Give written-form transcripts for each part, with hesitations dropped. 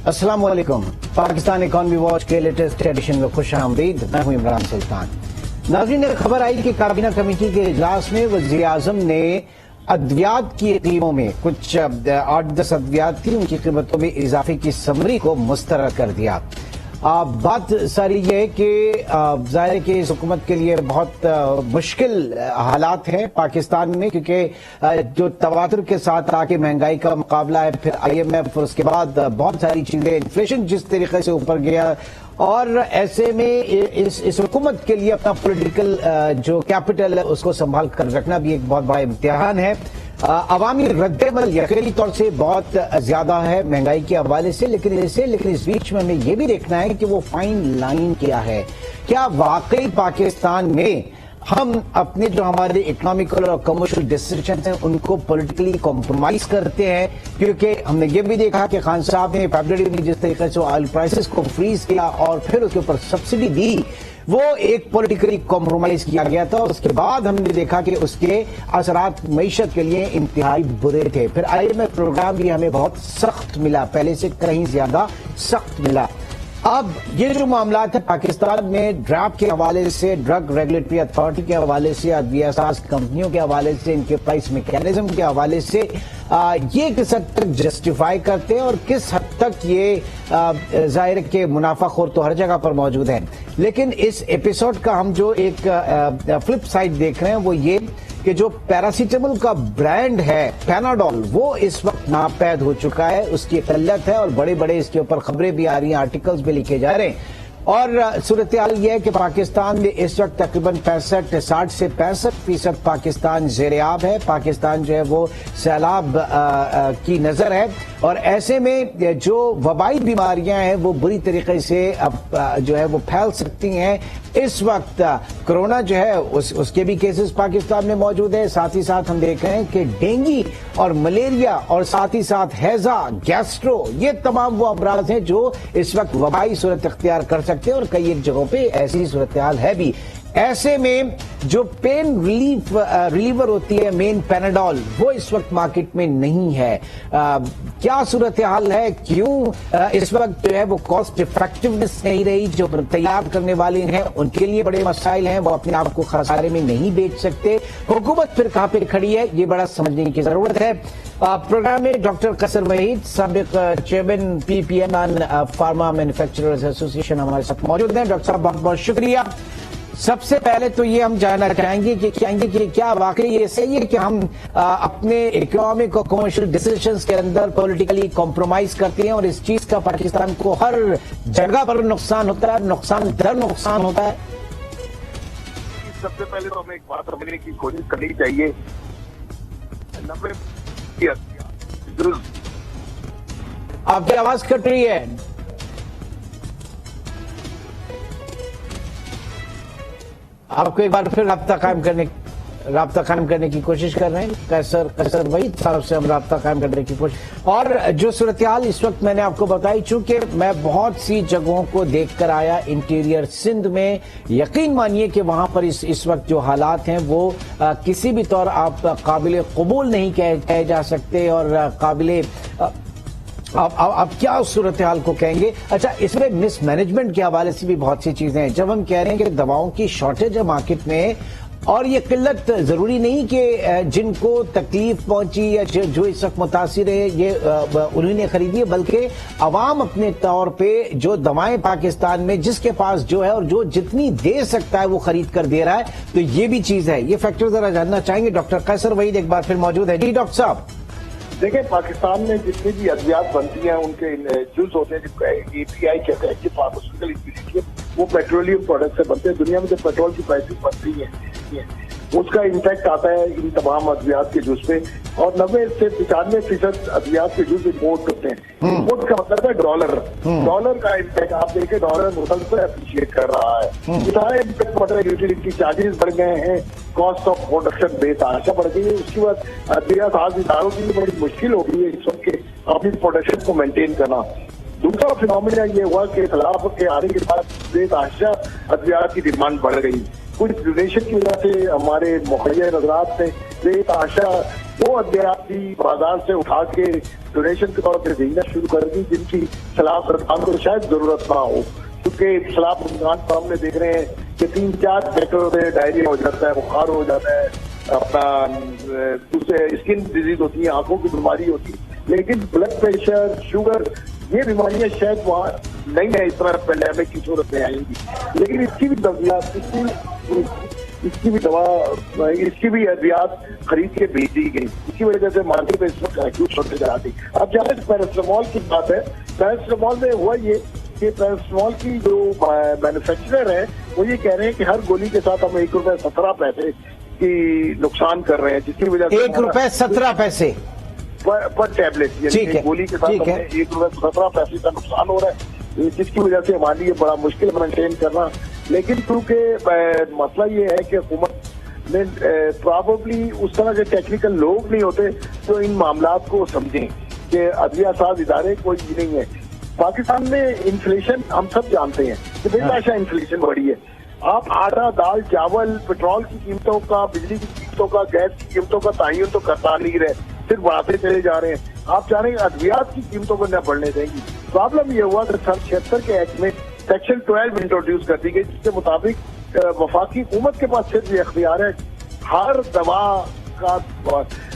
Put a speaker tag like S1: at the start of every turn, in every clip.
S1: अस्सलाम वालेकुम। Pakistan economy watch के लेटेस्ट एडिशन में खुश आमदीद। मैं हूं इमरान सुल्तान। नाज़रीन, खबर आई कि काबीना कमेटी के इजलास में वज़ीर आज़म ने अद्वियात की कीमतों में कुछ 8-10 अद्वियात थी, उनकी कीमतों में इजाफे की समरी को मुस्तरद कर दिया। बात सारी ये है कि जाहिर है कि इस हुकूमत के लिए बहुत मुश्किल हालात हैं पाकिस्तान में, क्योंकि जो तवातुर के साथ आके महंगाई का मुकाबला है, फिर IMF और उसके बाद बहुत सारी चीजें, इन्फ्लेशन जिस तरीके से ऊपर गया, और ऐसे में इस हुकूमत के लिए अपना पॉलिटिकल जो कैपिटल है उसको संभाल कर रखना भी एक बहुत बड़ा इम्तिहान है। अवामी रद्दमल यकीनी तौर से बहुत ज्यादा है महंगाई के हवाले से, लेकिन इस बीच में हमें यह भी देखना है कि वो फाइन लाइन क्या है। क्या वाकई पाकिस्तान में हम अपने जो हमारे इकोनॉमिकल और कमर्शियल डिसीजन हैं उनको पॉलिटिकली कॉम्प्रोमाइज करते हैं? क्योंकि हमने ये भी देखा कि खान साहब ने फरवरी में जिस तरीके से ऑयल प्राइसेस को फ्रीज किया और फिर उसके ऊपर सब्सिडी दी, वो एक पॉलिटिकली कॉम्प्रोमाइज किया गया था। उसके बाद हमने देखा कि उसके असरात मईशत के लिए इंतहाई बुरे थे। फिर IMF प्रोग्राम भी हमें बहुत सख्त मिला, पहले से कहीं ज्यादा सख्त मिला। अब ये जो मामला है पाकिस्तान में ड्रैप के हवाले से, ड्रग रेगुलेटरी अथॉरिटी के हवाले से, अद्वियासाज कंपनियों के हवाले से, इनके प्राइस मैकेनिज्म के हवाले से, ये किस हद तक जस्टिफाई करते हैं और किस हद तक ये जाहिर के मुनाफाखोर तो हर जगह पर मौजूद है। लेकिन इस एपिसोड का हम जो एक फ्लिप साइड देख रहे हैं वो ये कि जो पैरासीटामोल का ब्रांड है पैनाडोल, वो इस वक्त नापैद हो चुका है, उसकी किल्लत है और बड़े बड़े इसके ऊपर खबरें भी आ रही हैं, आर्टिकल्स भी लिखे जा रहे हैं। और सूरत हाल यह है कि पाकिस्तान में इस वक्त तकरीबन 60 से 65% पाकिस्तान ज़ेर-ए-आब है। पाकिस्तान जो है वो सैलाब की नजर है, और ऐसे में जो वबाई बीमारियां हैं वो बुरी तरीके से जो है वो फैल सकती हैं। इस वक्त कोरोना जो है उसके भी केसेस पाकिस्तान में मौजूद है। साथ ही साथ हम देख रहे हैं कि डेंगू और मलेरिया और साथ ही साथ हैजा, गैस्ट्रो, ये तमाम वो अमराज हैं जो इस वक्त वबाई सूरत इख्तियार कर सकते हैं, और कई एक जगहों पे ऐसी सूरत हाल है भी। ऐसे में जो पेन रिलीवर होती है मेन पैनाडोल, वो इस वक्त मार्केट में नहीं है। क्या सूरत हाल है, क्यों इस वक्त जो है वो कॉस्ट इफेक्टिवनेस नहीं रही? जो तैयार करने वाले हैं उनके लिए बड़े मसाइल हैं, वो अपने आप को खसारे में नहीं बेच सकते। हुकूमत फिर कहां पे खड़ी है, ये बड़ा समझने की जरूरत है। प्रोग्राम में डॉक्टर कसर वहीद, साबिक chairman PPM pharma manufacturers association, हमारे साथ मौजूद हैं। डॉक्टर साहब बहुत बहुत शुक्रिया। सबसे पहले तो ये हम जानना चाहेंगे कि क्या वाकई ये सही है कि हम अपने इकोनॉमिक और कमर्शियल डिसीजंस के अंदर पॉलिटिकली कॉम्प्रोमाइज करते हैं और इस चीज का पाकिस्तान को हर जगह पर नुकसान होता है, नुकसान होता है?
S2: सबसे पहले तो हमें एक बात समझने की कोशिश करनी चाहिए, 90
S1: आपकी आवाज कट रही है। आपको एक बार फिर राब्ता कायम करने की कोशिश कर रहे हैं। कसर वही तरफ से हम राब्ता कायम करने की कोशिश। और जो सूरत हाल इस वक्त मैंने आपको बताई, चूंकि मैं बहुत सी जगहों को देख कर आया इंटीरियर सिंध में, यकीन मानिए कि वहां पर इस वक्त जो हालात हैं वो किसी भी तौर आप काबिल कबूल नहीं कहे जा सकते, और काबिल आप क्या उस सूरत हाल को कहेंगे? अच्छा, इसमें मिसमैनेजमेंट के हवाले से भी बहुत सी चीजें हैं। जब हम कह रहे हैं कि दवाओं की शॉर्टेज है मार्केट में, और ये किल्लत जरूरी नहीं कि जिनको तकलीफ पहुंची या जो इस वक्त मुतासिर है ये उन्होंने खरीदी है, बल्कि अवाम अपने तौर पे जो दवाएं पाकिस्तान में जिसके पास जो है और जो जितनी दे सकता है वो खरीद कर दे रहा है, तो ये भी चीज है। ये फैक्टर जरा जानना चाहेंगे। डॉक्टर कसर वहीद एक बार फिर मौजूद है। जी डॉक्टर साहब।
S2: देखिए, पाकिस्तान में जितनी भी अद्वियात बनती हैं उनके जूस होते हैं, जिसको API कहते हैं, फार्मास्यूटिकल इंग्रेडिएंट, वो पेट्रोलियम प्रोडक्ट से बनते हैं। दुनिया में जो पेट्रोल की प्राइसेस बढ़ती हैं उसका इम्पैक्ट आता है इन तमाम अद्वियात के जूस पे, और 90 से 95% अद्वियात के जूस इम्पोर्ट होते हैं। इम्पोर्ट का मतलब है डॉलर का इम्पैक्ट। आप देखें, डॉलर मुसलसल अप्रिशिएट कर रहा है, सारा इम्पैक्ट बढ़ रहा है। यूटिलिटी चार्जेस बढ़ गए हैं, कॉस्ट ऑफ प्रोडक्शन बेतहाशा बढ़ गई है। उसके बाद अद्वियात इदारों की बड़ी मुश्किल हो गई है इस वक्त के अपनी प्रोडक्शन को मेंटेन करना। दूसरा फिनोमिना ये हुआ कि खिलाफ के आने के बाद बेतहाशा अद्वियात की डिमांड बढ़ गई। कुछ डोनेशन की वजह से हमारे मुहैया नजरात से बेतहाशा वो अद्वियात भी बाजार से उठा के डोनेशन के तौर पर देना शुरू कर दी, जिनकी सलाह सरकार को शायद जरूरत ना हो, क्योंकि सलाह दुकान पर हमने देख रहे हैं कि 3-4 फैक्टरों से डायरिया हो जाता है, बुखार हो जाता है, अपना दूसरे स्किन डिजीज होती है, आंखों की बीमारी होती है, लेकिन ब्लड प्रेशर, शुगर, ये बीमारियां शायद वहाँ नहीं है, इस तरह पैंडेमिक की सूरत में आएंगी। लेकिन इसकी भी दवाइयात, इसकी भी दवा, इसकी भी अद्वियात खरीद के भेज दी गई। इसी वजह से मार्केट में इस वक्त एक्यूट शॉर्टेज आ गई। अब जहाँ पैरासिटामोल की बात है, पैरासिटामोल में हुआ ये कि पैरासिटामोल की जो मैन्युफैक्चरर है वो ये कह रहे हैं कि हर गोली के साथ हम ₹1.17 की नुकसान कर रहे हैं, जिसकी वजह से
S1: ₹1.17
S2: पर टैबलेट, यानी गोली के साथ हमें ₹1.17 का नुकसान हो रहा है, जिसकी वजह से हमारे लिए बड़ा मुश्किल मेंटेन करना। लेकिन क्योंकि मसला ये है कि हुकूमत में प्रॉबली उस तरह के टेक्निकल लोग नहीं होते तो इन मामलात को समझें कि अदलिया साज इदारे कोई नहीं है। पाकिस्तान में इन्फ्लेशन हम सब जानते हैं कि बेतहाशा इन्फ्लेशन बढ़ी है। आप आटा, दाल, चावल, पेट्रोल की कीमतों का, बिजली की कीमतों का, गैस की कीमतों का तयन तो करता नहीं रहे, सिर्फ बढ़ाते चले जा रहे हैं। आप चाह रहे हैं अद्वियात की कीमतों को न बढ़ने देंगी। प्रॉब्लम यह हुआ कि सन 76 के एक्ट में सेक्शन 12 इंट्रोड्यूस कर दी गई, जिसके मुताबिक वफाकी हुकूमत के पास सिर्फ ये अख्तियार है, हर दवा का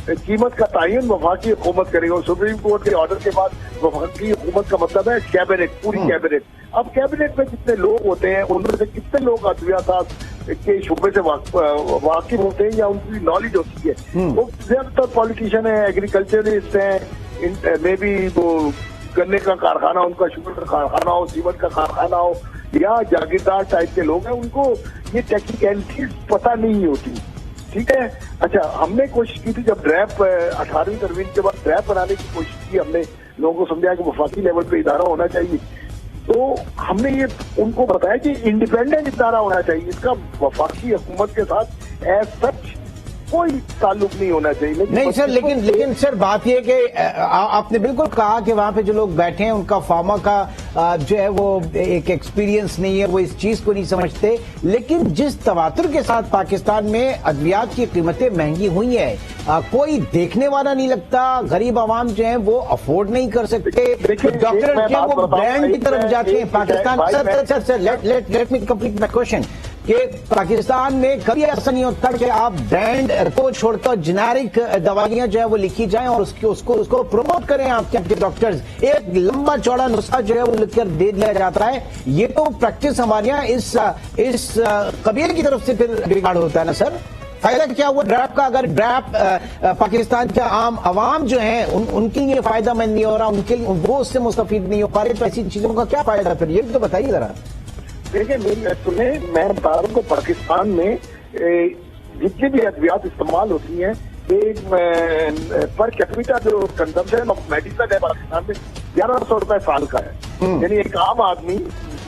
S2: कीमत का तयन वफाकी हुकूमत करेगी। और सुप्रीम कोर्ट के ऑर्डर के बाद वफाकी हुकूमत का मतलब है कैबिनेट, पूरी कैबिनेट। अब कैबिनेट में जितने लोग होते हैं उनमें से कितने लोग अद्वियात के शुबे से वाकिफ होते हैं या उनकी नॉलेज होती है, वो ज्यादातर पॉलिटिशियन है, एग्रीकल्चरिस्ट हैं, मे बी वो गन्ने का कारखाना, उनका शुगर का कारखाना हो, सीमेंट का कारखाना हो, या जागीरदार टाइप के लोग हैं, उनको ये टेक्निकलिटीज पता नहीं होती। ठीक है, अच्छा, हमने कोशिश की थी जब ड्रैप 18वीं तरमीम के बाद ड्रैप बनाने की कोशिश की, हमने लोगों को समझाया कि वफाकी लेवल पे इदारा होना चाहिए, तो हमने ये उनको बताया कि इंडिपेंडेंट इदारा होना चाहिए, इसका वफाकी हुकूमत के साथ एज सच कोई ताल्लुक नहीं होना चाहिए।
S1: नहीं सर, लेकिन सर बात यह कि आपने बिल्कुल कहा कि वहां पे जो लोग बैठे हैं उनका फार्मा का जो है वो एक एक्सपीरियंस नहीं है, वो इस चीज को नहीं समझते। लेकिन जिस तवातुर के साथ पाकिस्तान में अद्वियात की कीमतें महंगी हुई हैं, कोई देखने वाला नहीं लगता, गरीब आवाम जो है वो अफोर्ड नहीं कर सकते, डॉक्टर जो वो ब्रांड की तरफ जाते हैं। Pakistan sir let me complete my question कि पाकिस्तान में कभी ऐसा नहीं होता कि आप ब्रांड को छोड़कर जेनेरिक दवाइयां जो है वो लिखी जाएं और उसको प्रमोट करें आपके डॉक्टर्स। एक लंबा चौड़ा नुस्खा जो है वो लिखकर दे दिया जाता है। ये तो प्रैक्टिस हमारे यहाँ इस कबीले की तरफ से फिर बिगाड़ होता है ना सर। फायदा क्या हुआ ड्रैप का? अगर ड्रैप पाकिस्तान के आम अवाम जो है उनके लिए फायदा मंद नहीं हो रहा, उनके वो उससे मुस्तफीद नहीं हो पा रहे, तो ऐसी चीजों का क्या फायदा फिर? ये तो बताइए जरा।
S2: देखिए, मैं बता रहा हूँ कि पाकिस्तान में जितनी भी अद्वियात इस्तेमाल होती हैं, एक पर कैपिटा जो कंजम्पशन ऑफ मेडिसिन है पाकिस्तान में 1100 रुपए साल का है। यानी एक आम आदमी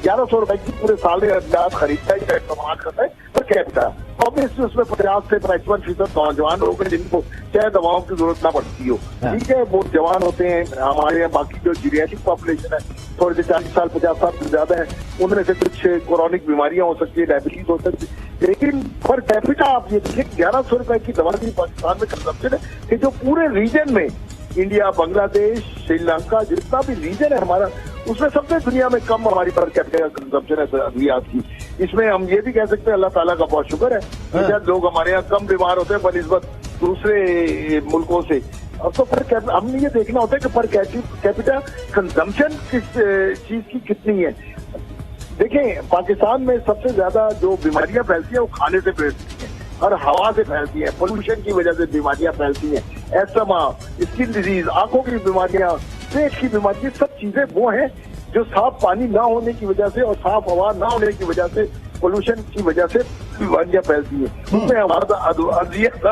S2: 1100 रुपए की पूरे साल में अद्वियात खरीदता है, इस्तेमाल करता है पर कैपिटा। ऑब्वियसली उसमें 50 से 55% नौजवान लोग हैं जिनको चाहे दवाओं की जरूरत ना पड़ती हो। ठीक है, वो जवान होते हैं। हमारे यहाँ बाकी जो जीरियाट्रिक पॉपुलेशन है थोड़े से 40 साल 50 साल से ज्यादा है, उनमें से कुछ क्रोनिक बीमारियां हो सकती है, डायबिटीज हो सकती है। लेकिन पर कैपिटा आप ये देखिए 1100 रुपए की दवा की पाकिस्तान में कंजम्पशन है कि जो पूरे रीजन में, इंडिया, बांग्लादेश, श्रीलंका, जितना भी रीजन है हमारा, उसमें सबसे दुनिया में कम हमारी पर कैपिटा कंजम्पशन है अद्वियात की। इसमें हम ये भी कह सकते हैं अल्लाह ताला का बहुत शुक्र है कि शायद लोग हमारे यहाँ कम बीमार होते हैं बनिस्बत दूसरे मुल्कों से। अब तो पर हमने ये देखना होता है कि पर कैपिटा कंजम्पशन किस चीज की कितनी है। देखें, पाकिस्तान में सबसे ज्यादा जो बीमारियां फैलती हैं वो खाने से फैलती हैं और हवा से फैलती है, पोल्यूशन की वजह से बीमारियां फैलती हैं। एस्थमा, स्किन डिजीज, आंखों की बीमारियां, पेट की बीमारियां, सब चीजें वो हैं जो साफ पानी ना होने की वजह से और साफ हवा ना होने की वजह से, पोल्यूशन की वजह से बीमारियां फैलती हैं। उसमें हमारा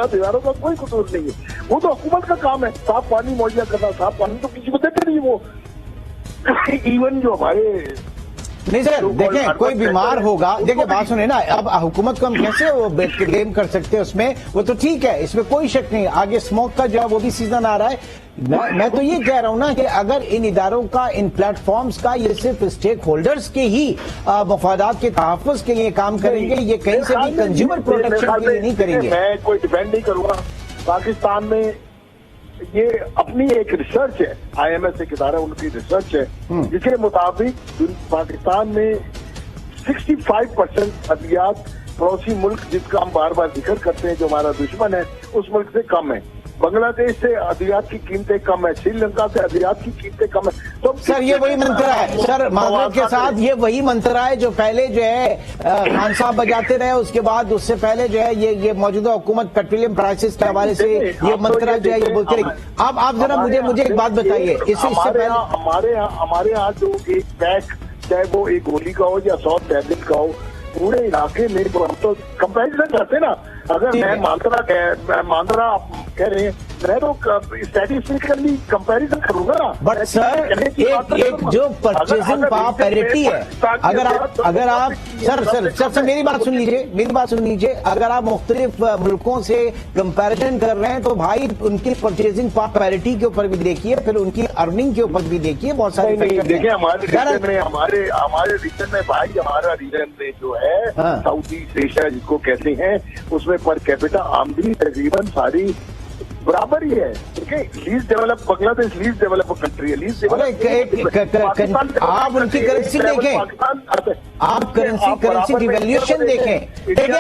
S2: इदारों का कोई कसूर नहीं है, वो तो हुकूमत का काम है साफ पानी मुहैया करना। साफ पानी तो किसी को देते नहीं वो। इवन जो हमारे
S1: नहीं सर, देखें कोई बीमार होगा, देखिए बात सुने ना, अब हुकूमत को हम कैसे वो ब्लेम कर सकते हैं उसमें? वो तो ठीक है, इसमें कोई शक नहीं। आगे स्मोक का जो है वो भी सीजन आ रहा है। मैं तो ये कह रहा हूं ना कि अगर इन इदारों का, इन प्लेटफॉर्म्स का ये सिर्फ स्टेक होल्डर्स के ही मफादात के तहफ़्फ़ुज़ के लिए काम करेंगे, ये कहीं से भी कंज्यूमर प्रोटेक्शन के लिए नहीं करेंगे।
S2: मैं कोई डिपेंड नहीं करूंगा। पाकिस्तान में ये अपनी एक रिसर्च है, IMS एक इदारा उनकी रिसर्च है, जिसके मुताबिक पाकिस्तान में 65% अद्वियात पड़ोसी मुल्क जिसका हम बार बार जिक्र करते हैं जो हमारा दुश्मन है उस मुल्क से कम है। बांग्लादेश से अद्वियात की कीमतें कम है, श्रीलंका से अद्वियात की कीमतें कम है। तो
S1: सर ये वही मंत्र है, सर माजरत के साथ ये वही मंत्र है जो पहले जो है खान साहब बजाते रहे, उसके बाद उससे पहले जो है ये मौजूदा हुकूमत पेट्रोलियम प्राइसेस के हवाले से ये मंत्र जो है ये बोलते रही। आप जरा मुझे एक बात बताइए, इससे पहले
S2: हमारे यहाँ जो एक पैक चाहे वो एक गोली का हो या 100 टैबलेट का हो, पूरे इलाके में तो हम तो कंपैरिजन करते ना। अगर मैं मांदरा आप कह रहे हैं, मैं तो स्टैटिस्टिकली कंपैरिजन करूंगा ना।
S1: बट सर एक जो परचेजिंग पावर पैरिटी है, अगर आप सर मेरी बात सुन लीजिए, अगर आप मुख्तलिफ मुल्कों से कंपैरिजन कर रहे हैं तो भाई उनकी परचेजिंग पावर पैरिटी के ऊपर भी देखिए, फिर उनकी अर्निंग के ऊपर भी देखिए, बहुत सारे
S2: देखिए हमारे रीजन में भाई, हमारा रीजन में जो है साउथ ईस्ट एशिया जिसको कहते हैं, उसमें पर कैपिटा आमदनी तकरीबन सारी बराबर ही है। ठीक है, least develop Bangladesh least develop country है, लीस्ट डेवलप।
S1: आप उनकी करेंसी देखें, आप करेंसी डिवैल्यूएशन देखें।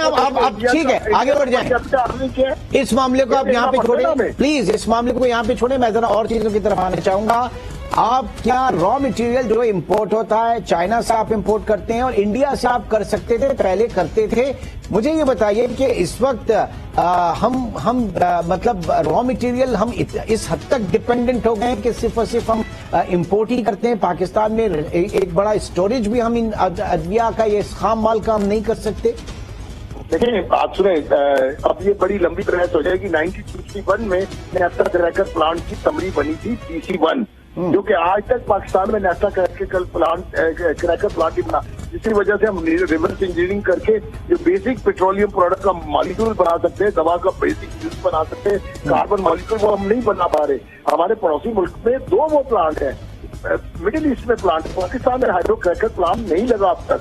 S1: आप ठीक है, आगे बढ़ जाएं। इस मामले को आप यहाँ पे छोड़ें प्लीज, इस मामले को यहाँ पे छोड़ें, मैं जरा और चीजों की तरफ आना चाहूंगा। आप क्या रॉ मटेरियल जो इंपोर्ट होता है चाइना से आप इंपोर्ट करते हैं और इंडिया से आप कर सकते थे, पहले करते थे? मुझे ये बताइए कि इस वक्त हम मतलब रॉ मटेरियल हम इस हद तक डिपेंडेंट हो गए हैं कि सिर्फ और सिर्फ हम इंपोर्ट ही करते हैं। पाकिस्तान में एक बड़ा स्टोरेज भी हम इन अद्विया का, ये खाम माल का हम नहीं कर सकते।
S2: देखिए आप सुने, अब ये बड़ी लंबी बहस हो जाएगी। 1961 में नेफ्टा क्रैकर प्लांट की तमरी बनी थी TC1, जो कि आज तक पाकिस्तान में नेफ्टा क्रैकर प्लांट ही बना, जिसकी वजह से हम रिवर्स इंजीनियरिंग करके जो बेसिक पेट्रोलियम प्रोडक्ट का मॉलिक्यूल बना सकते हैं, दवा का बेसिक यूज बना सकते हैं, कार्बन मॉलिक्यूल वो हम नहीं बना पा रहे। हमारे पड़ोसी मुल्क में 2 वो प्लांट है, मिडिल ईस्ट में प्लांट, पाकिस्तान में हाइड्रो क्रैकर प्लांट नहीं लगा अब तक।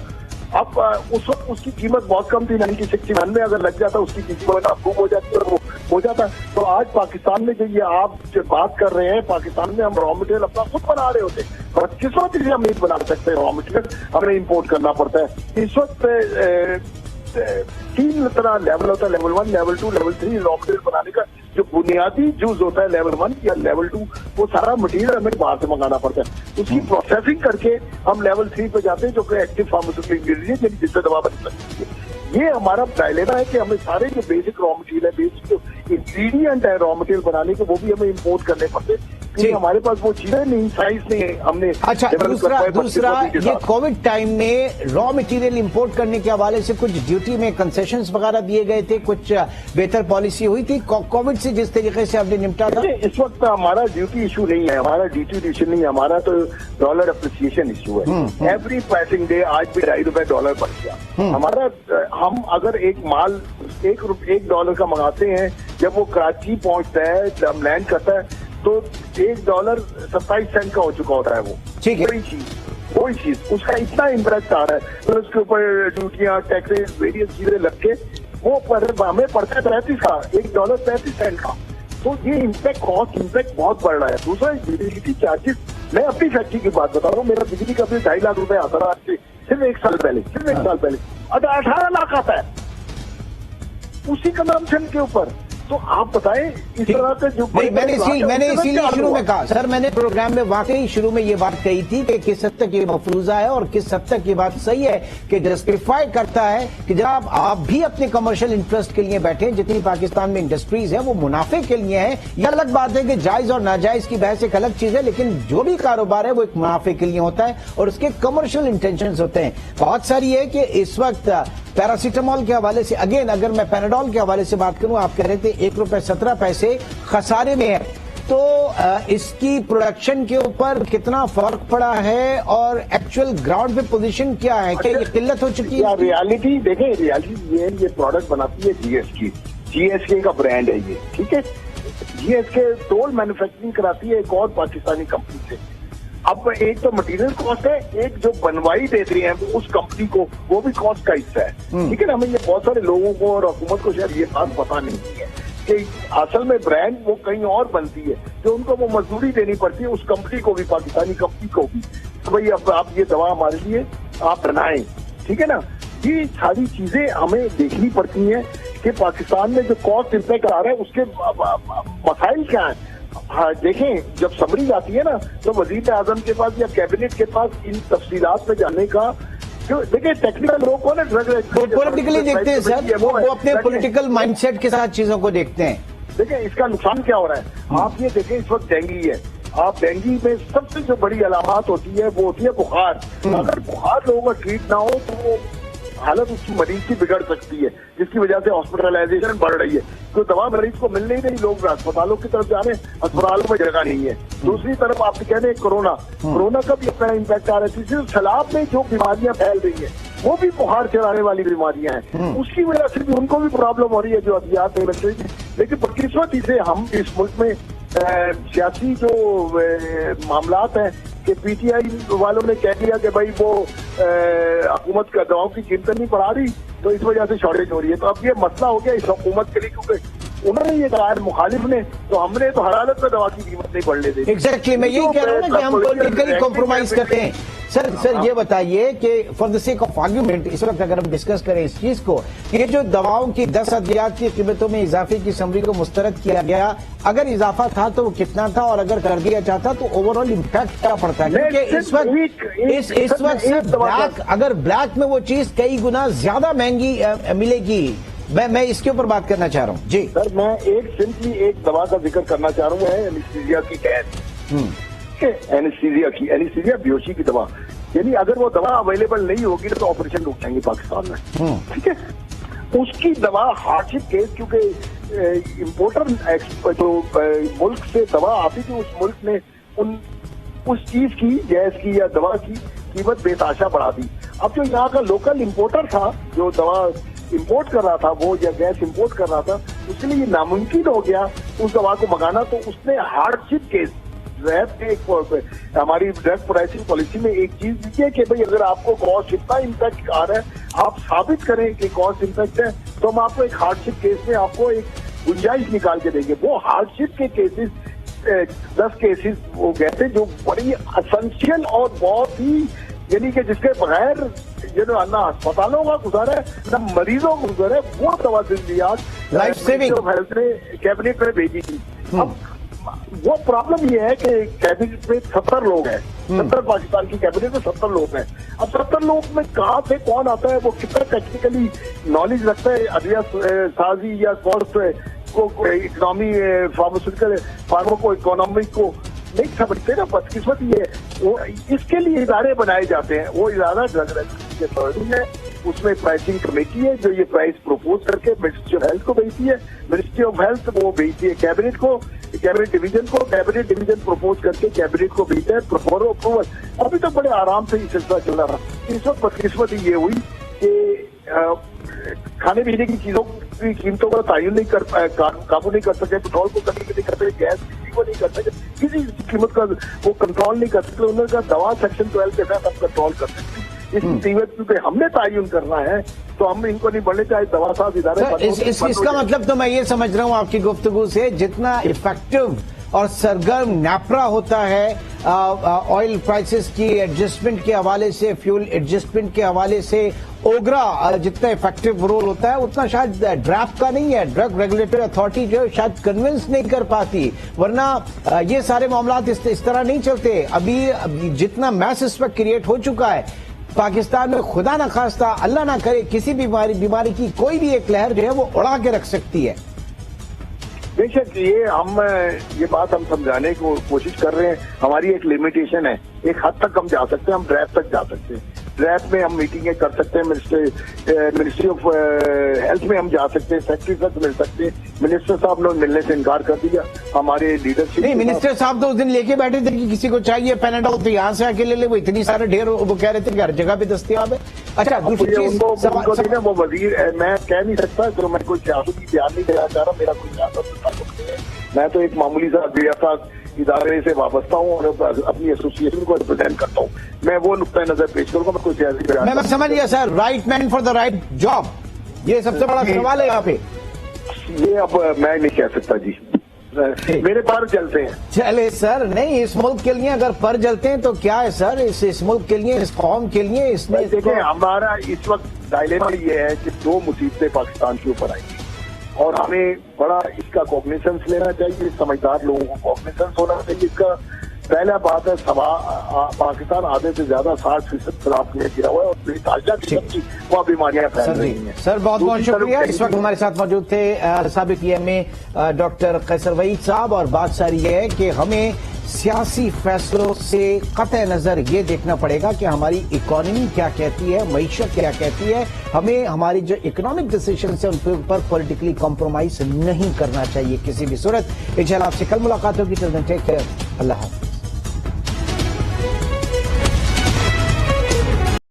S2: अब उस वक्त उसकी कीमत बहुत कम थी, 1961 में अगर लग जाता उसकी कीमत अप्रूव हो जाती और वो हो जाता। तो आज पाकिस्तान में जो ये आप जो बात कर रहे हैं, पाकिस्तान में हम रॉ मटेरियल अपना खुद बना रहे होते, और किस्मत से हम नहीं बना सकते रॉ मटेरियल, हमें इम्पोर्ट करना पड़ता है। इस वक्त 3 तरह लेवल होता है, level 1, level 2, level 3 raw material बनाने का। जो बुनियादी यूज होता है लेवल 1 या लेवल 2, वो सारा मटेरियल हमें बाहर से मंगाना पड़ता है। उसकी प्रोसेसिंग करके हम लेवल 3 पे जाते हैं, जो कि एक्टिव फार्मास्यूटिकल इंग्रेडिएंट यानी जिससे दवा बन सकती है। ये हमारा डायलेमा है कि हमें सारे जो बेसिक रॉ मटेरियल है, बेसिक जो इंग्रेडिएंट है रॉ मटेरियल बनाने के, वो भी हमें इम्पोर्ट करने पड़ते हैं, क्योंकि हमारे पास वो चीजें नहीं, साइज नहीं है। हमने
S1: अच्छा, दूसरा ये कोविड टाइम में रॉ मटेरियल इंपोर्ट करने के हवाले से कुछ ड्यूटी में कंसेशंस वगैरह दिए गए थे, कुछ बेहतर पॉलिसी हुई थी कोविड से जिस तरीके से आपने निपटा था?
S2: इस वक्त हमारा ड्यूटी इशू नहीं है, हमारा ड्यूटी इशू नहीं है, हमारा तो डॉलर अप्रिसिएशन इशू है। एवरी पासिंग डे आज भी $2.5 बढ़ गया हमारा। हम अगर एक माल $1 का मंगाते हैं, जब वो कराची पहुंचता है, जब लैंड करता है, तो $1.27 का हो चुका होता है वो।
S1: ठीक है,
S2: कोई चीज उसका इतना इम्पैक्ट आ रहा है, तो उसके ऊपर ड्यूटियां, टैक्सेस, वेरियस चीजें लग के वो हमें पड़ता है 35 का, $1.35 का। तो ये कॉस्ट इम्पैक्ट बहुत बढ़ रहा है। दूसरा यूटिलिटी चार्जेस, मैं अपनी फैक्ट्री की बात बता रहा हूँ, मेरा बिजली का बिल 2.5 लाख रुपए आता रहा आज से सिर्फ 1 साल पहले, 18 लाख आता है उसी कंजम्पशन के ऊपर। तो आप बताएं इस तरह से जो
S1: मैंने इसीलिए शुरू में कहा सर, मैंने प्रोग्राम में वाकई शुरू में ये बात कही थी कि किस हद तक ये मफरूजा है और किस हद तक ये बात सही है कि जस्टिफाई करता है कि जब आप भी अपने कमर्शियल इंटरेस्ट के लिए बैठे, जितनी पाकिस्तान में इंडस्ट्रीज है वो मुनाफे के लिए है। यह अलग बात है कि जायज और नाजायज की बहस एक अलग चीज है, लेकिन जो भी कारोबार है वो एक मुनाफे के लिए होता है और उसके कमर्शियल इंटेंशंस होते हैं। बहुत सारी है कि इस वक्त पैरासीटामोल के हवाले से, अगेन अगर मैं पैराडोल के हवाले से बात करूं, आप कह रहे थे ₹1.17 खसारे में है, तो इसकी प्रोडक्शन के ऊपर कितना फर्क पड़ा है और एक्चुअल ग्राउंड पे पोजीशन क्या है? क्या ये किल्लत हो चुकी है?
S2: रियलिटी देखें, रियलिटी ये प्रोडक्ट बनाती है GSK का ब्रांड है ये, ठीक है। GSK टोल मैन्युफैक्चरिंग कराती है एक और पाकिस्तानी कंपनी से। अब एक तो मटेरियल कॉस्ट है, एक जो बनवाई देते हैं उस कंपनी को, वो भी कॉस्ट का हिस्सा है, ठीक है ना। हमें ये बहुत सारे लोगों को और हुकूमत को शायद ये बात पता नहीं है कि असल में ब्रांड वो कहीं और बनती है। जो उनको वो मजदूरी देनी पड़ती है उस कंपनी को भी, पाकिस्तानी कंपनी को भी, तो भाई अब आप ये दवा हमारे लिए आप बनाएं, ठीक है ना। ये सारी चीजें हमें देखनी पड़ती हैं कि पाकिस्तान में जो कॉस्ट इम्पैक्ट आ रहा है उसके मसाइल क्या है। हाँ देखें, जब समरी आती है ना तो वजीर आजम के पास या कैबिनेट के पास इन तफसीलात में जाने का, जो देखिए टेक्निकल लोग को ना ड्रग
S1: पॉलिटिकली देखते हैं सर, वो अपने पॉलिटिकल माइंडसेट के साथ चीजों को देखते हैं।
S2: देखिए इसका नुकसान क्या हो रहा है, आप ये देखें इस वक्त डेंगू है, आप डेंगू में सबसे जो बड़ी अलामत होती है वो होती है बुखार। अगर बुखार लोगों का ट्रीट ना हो तो वो हालत उसकी मरीज की बिगड़ सकती है, जिसकी वजह से हॉस्पिटलाइजेशन बढ़ रही है। तो दवा मरीज को मिल नहीं रही, लोग अस्पतालों की तरफ जा रहे हैं, अस्पतालों में जगह नहीं है। दूसरी तरफ आप कह रहे हैं कोरोना का भी अपना इम्पैक्ट आ रहा है। तीसरी सैलाब में जो बीमारियां फैल रही है वो भी बुखार चढ़ाने वाली बीमारियां हैं, उसकी वजह से भी उनको भी प्रॉब्लम हो रही है जो अद्वियात नहीं मिल रही थी। लेकिन बदकिस्मती से हम इस मुल्क में सियासी जो मामलात हैं कि पीटीआई वालों ने कह दिया कि भाई वो हुकूमत का दवाओं की कीमत नहीं बढ़ा रही, तो इस वजह से शॉर्टेज हो रही है। तो अब ये मसला हो गया इस हुकूमत के लिए, क्योंकि उन्होंने ये कहा मुखालिफ ने, तो हमने तो हर हालत में दवा की कीमत नहीं बढ़ने दी।
S1: एग्जैक्टली, मैं यही कह रहा हूँ ना कि हम पॉलिटिकली कॉम्प्रोमाइज करते हैं। सर ये बताइए कि for the sake of argument इस वक्त अगर हम डिस्कस करें इस चीज को, ये जो दवाओं की 10 अद्वियात की कीमतों में इजाफे की समरी को मुस्तरद किया गया, अगर इजाफा था तो वो कितना था, और अगर कर दिया जाता तो ओवरऑल इम्पैक्ट क्या पड़ता है? क्योंकि इस वक्त ब्लैक, अगर ब्लैक में वो चीज कई गुना ज्यादा महंगी मिलेगी। मैं इसके ऊपर बात करना चाह रहा हूँ जी
S2: सर। मैं सिंपली एक दवा का जिक्र करना चाह रहा हूँ, एनेस्थीसिया की गैस, एनेस्थीसिया बेहोशी की दवा, यानी अगर वो दवा अवेलेबल नहीं होगी तो ऑपरेशन रुक जाएंगे पाकिस्तान में, ठीक है। उसकी दवा हार्डशिप केस, क्योंकि इम्पोर्टर जो मुल्क से दवा आती थी उस मुल्क ने उस चीज की, गैस की या दवा की कीमत बेताशा बढ़ा दी। अब जो यहाँ का लोकल इम्पोर्टर था जो दवा इम्पोर्ट कर रहा था, वो या गैस इम्पोर्ट कर रहा था, उसके लिए ये नामुमकिन हो गया उस दवा को मंगाना। तो उसने हार्डशिप केस, हमारी ड्रग प्राइसिंग पॉलिसी में एक चीज दी है कि भाई अगर आपको कॉस्ट इतना इम्पैक्ट आ रहा है, आप साबित करें कि कॉस्ट इम्पैक्ट है, तो हम आपको एक हार्डशिप केस में आपको एक गुंजाइश निकाल के देंगे। वो हार्डशिप के केसेस 10 केसेस वो गए थे जो बड़ी असेंशियल और बहुत ही, यानी कि जिसके बगैर ना अस्पतालों का गुजारा है ना मरीजों को गुजारा है, वो दवा जिंदगियात
S1: लाइफ सेविंग
S2: हेल्थ ने कैबिनेट में भेजी थी। अब वो प्रॉब्लम ये है कि कैबिनेट में 70 लोग हैं, 70 पाकिस्तान की कैबिनेट में 70 लोग हैं। अब 70 लोग में कहाँ से कौन आता है, वो कितना टेक्निकली नॉलेज रखता है अद्विया साजी या कॉस्ट को, इकोनॉमी फार्मो इकोनॉमी को नहीं समझते ना। बदकिस्मत ये है, वो इसके लिए इदारे बनाए जाते हैं। वो इदारा ड्रग रेगुलेटरी अथॉरिटी है, उसमें प्राइसिंग कमेटी है जो ये प्राइस प्रोपोज करके मिनिस्ट्री ऑफ हेल्थ को भेजती है, मिनिस्ट्री ऑफ हेल्थ वो भेजती है कैबिनेट को, कैबिनेट डिवीजन को, कैबिनेट डिवीजन प्रोपोज करके कैबिनेट को भेजता है फॉर अप्रूवल। अभी तो बड़े आराम से ये सिलसिला चल रहा था। इस वक्त बदकिस्मती ये हुई कि खाने पीने की चीजों की कीमतों का तयन नहीं कर काबू नहीं कर सके, पेट्रोल को कभी नहीं कर सके, गैस को नहीं कर सके, किसी कीमत का वो कंट्रोल नहीं कर सकते। उन्होंने कहा दवा सेक्शन 12 के साथ आप कंट्रोल कर सकते। इसकी कीमत क्योंकि हमने तयन करना है तो हम इनको नहीं बढ़ने चाहे दवा साथ इदारे।
S1: इसका मतलब तो मैं ये समझ रहा हूँ आपकी गुफ्तगू से, जितना इफेक्टिव और सरगर्म नैपरा होता है ऑयल प्राइसेस की एडजस्टमेंट के हवाले से, फ्यूल एडजस्टमेंट के हवाले से, ओगरा जितना इफेक्टिव रोल होता है उतना शायद ड्रैप का नहीं है। ड्रग रेगुलेटरी अथॉरिटी जो है शायद कन्विंस नहीं कर पाती, वरना ये सारे मामला इस तरह नहीं चलते। अभी जितना मैस इस वक्त क्रिएट हो चुका है पाकिस्तान में, खुदा ना खास्ता अल्लाह ना करे किसी बीमारी की कोई भी एक लहर जो है वो उड़ा के रख सकती है।
S2: बेशक ये बात हम समझाने की कोशिश कर रहे हैं। हमारी एक लिमिटेशन है, एक हद तक हम जा सकते हैं, हम ड्रैप तक जा सकते हैं। ड्रैप में हम मीटिंगें कर सकते हैं, मिनिस्ट्री ऑफ हेल्थ में हम जा सकते हैं, सेक्रेटरी तक मिल सकते हैं। मिनिस्टर साहब ने मिलने से इनकार कर दिया। हमारे लीडरशिप
S1: नहीं, मिनिस्टर साहब तो उस दिन लेके बैठे थे कि किसी को चाहिए पैनाडोल तो यहाँ से आके ले ले, वो इतनी सारे ढेर वो कह रहे थे कि हर जगह पे दस्तयाब है। अच्छा, दूसरी चीज
S2: वो वजीर, मैं कह नहीं सकता, तो मैं कोई सियासती बयान नहीं देना चाह रहा, मेरा कोई सियासत, मैं तो एक मामूली सा रियासा इदारे से वाबस्ता हूँ और अपनी एसोसिएशन को रिप्रेजेंट करता हूँ। मैं वो नुक्ता नजर पेश करूंगा, मैं कोई सियासी बयान।
S1: मैं समझ गया sir, right man for the right job, ये सबसे बड़ा सवाल है यहाँ पे।
S2: ये अब मैं नहीं कह सकता जी। मेरे पर जलते हैं।
S1: चले सर, नहीं इस मुल्क के लिए अगर पर जलते हैं तो क्या है सर, इस मुल्क के लिए, इस कौम के लिए, इसमें
S2: देखिए हमारा इस वक्त डायलेमा ये है कि 2 मुसीबतें पाकिस्तान के ऊपर आएंगी और हमें बड़ा इसका कॉग्निसेंस लेना चाहिए, समझदार लोगों को कॉग्निसेंस होना चाहिए इसका। पहला बात है पाकिस्तान आधे से ज्यादा 60% शराब में गिरा हुआ है और ताजा किस्म की वह बीमारियां फैल रही हैं।
S1: सर बहुत बहुत शुक्रिया। इस वक्त हमारे साथ मौजूद थे साबिक EMA डॉक्टर कैसर वहीद साहब, और बात सारी ये है कि हमें सियासी फैसलों से कतई नजर ये देखना पड़ेगा कि हमारी इकोनॉमी क्या कहती है, मईशत क्या कहती है। हमें हमारी जो इकोनॉमिक डिसीजन है उनके ऊपर पॉलिटिकली कॉम्प्रोमाइज नहीं करना चाहिए किसी भी सूरत। इंशाल्लाह आपसे कल मुलाकात होगी। टेक केयर, अल्लाह हाफ़िज़।